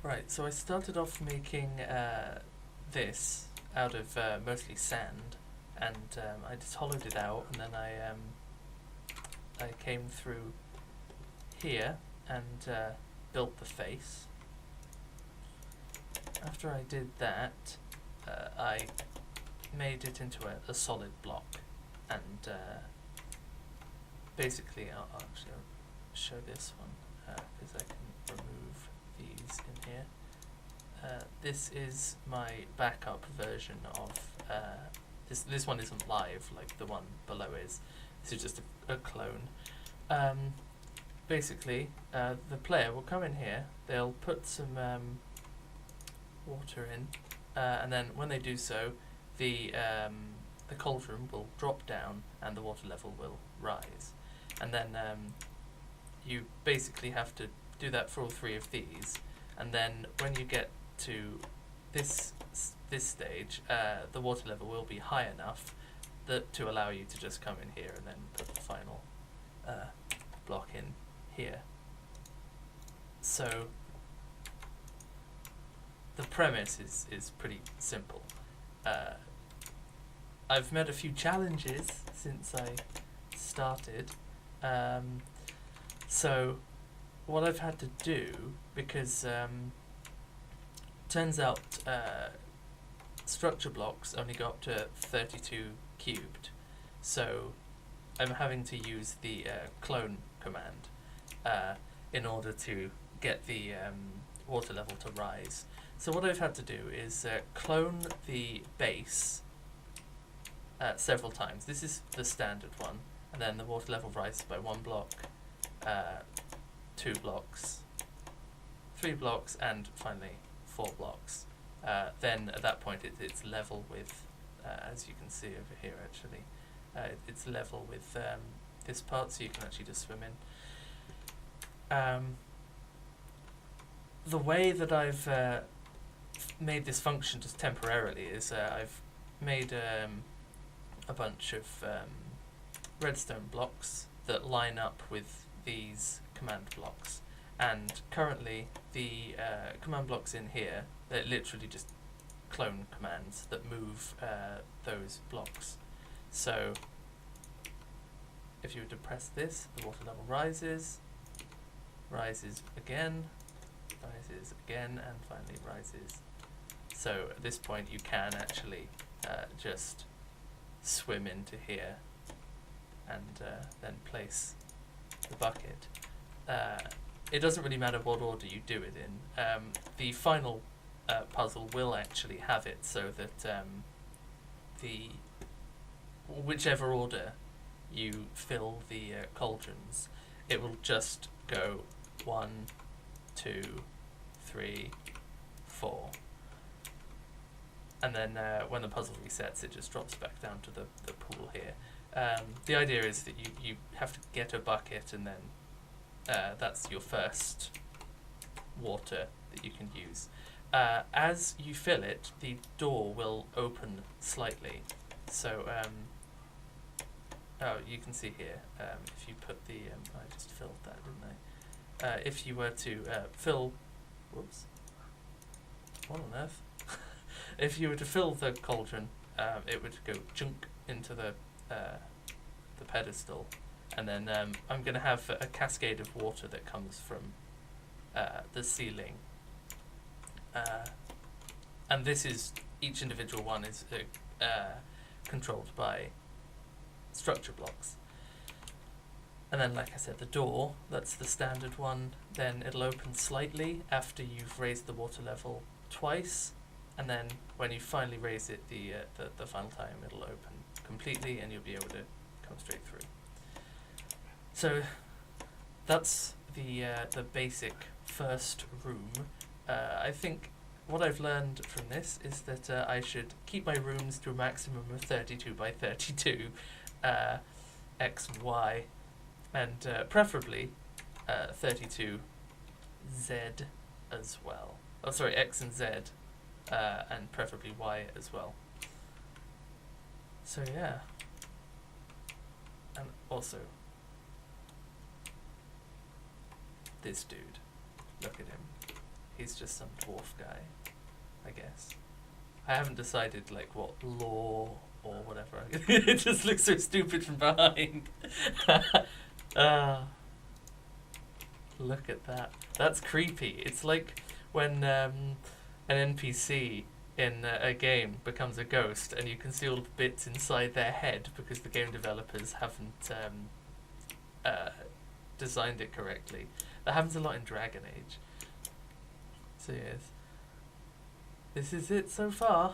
Right, so I started off making this out of mostly sand, and I just hollowed it out, and then I came through here and built the face. After I did that, I made it into a solid block, and basically I'll show this one because I can remove these in here. This is my backup version of this one isn't live like the one below is. This is just a clone. Basically, the player will come in here, they'll put some water in, and then when they do so, the cauldron will drop down and the water level will rise. And then you basically have to do that for all three of these, and then when you get to this stage, the water level will be high enough to allow you to just come in here and then put the final block in here. So the premise is pretty simple. I've met a few challenges since I started. So what I've had to do, because turns out structure blocks only go up to 32 cubed, so I'm having to use the clone command in order to get the water level to rise. So what I've had to do is clone the base several times. This is the standard one, and then the water level rises by 1 block, 2 blocks, 3 blocks, and finally 4 blocks. Then at that point it's level with, as you can see over here actually, it's level with this part, so you can actually just swim in. The way that I've made this function just temporarily is I've made a bunch of redstone blocks that line up with these command blocks, and currently the command blocks in here, they're literally just clone commands that move those blocks. So if you were to press this, the water level rises again, and finally rises. So at this point you can actually just swim into here and then place the bucket. It doesn't really matter what order you do it in. The final puzzle will actually have it so that whichever order you fill the cauldrons, it will just go 1, 2, 3, 4. And then when the puzzle resets, it just drops back down to the pool here. The idea is that you have to get a bucket, and then that's your first water that you can use. As you fill it, the door will open slightly. So, you can see here, if you put the, I just filled that, didn't I? If you were to fill, whoops, what on earth? If you were to fill the cauldron, it would go junk into the pedestal, and then I'm going to have a cascade of water that comes from the ceiling, and this is, each individual one is controlled by structure blocks. And then, like I said, the door, that's the standard one, then it'll open slightly after you've raised the water level twice, and then when you finally raise it the final time, it'll open completely and you'll be able to come straight through. So that's the basic first room. I think what I've learned from this is that I should keep my rooms to a maximum of 32 by 32 X and Y, and preferably 32 Z as well. Oh, sorry, X and Z, and preferably Y as well. So yeah, and also this dude, look at him. he's just some dwarf guy, I guess. I haven't decided like what law or whatever. It just looks so stupid from behind. Look at that. That's creepy. It's like when an NPC in a game becomes a ghost and you can see all the bits inside their head because the game developers haven't designed it correctly. That happens a lot in Dragon Age. So yes. This is it so far.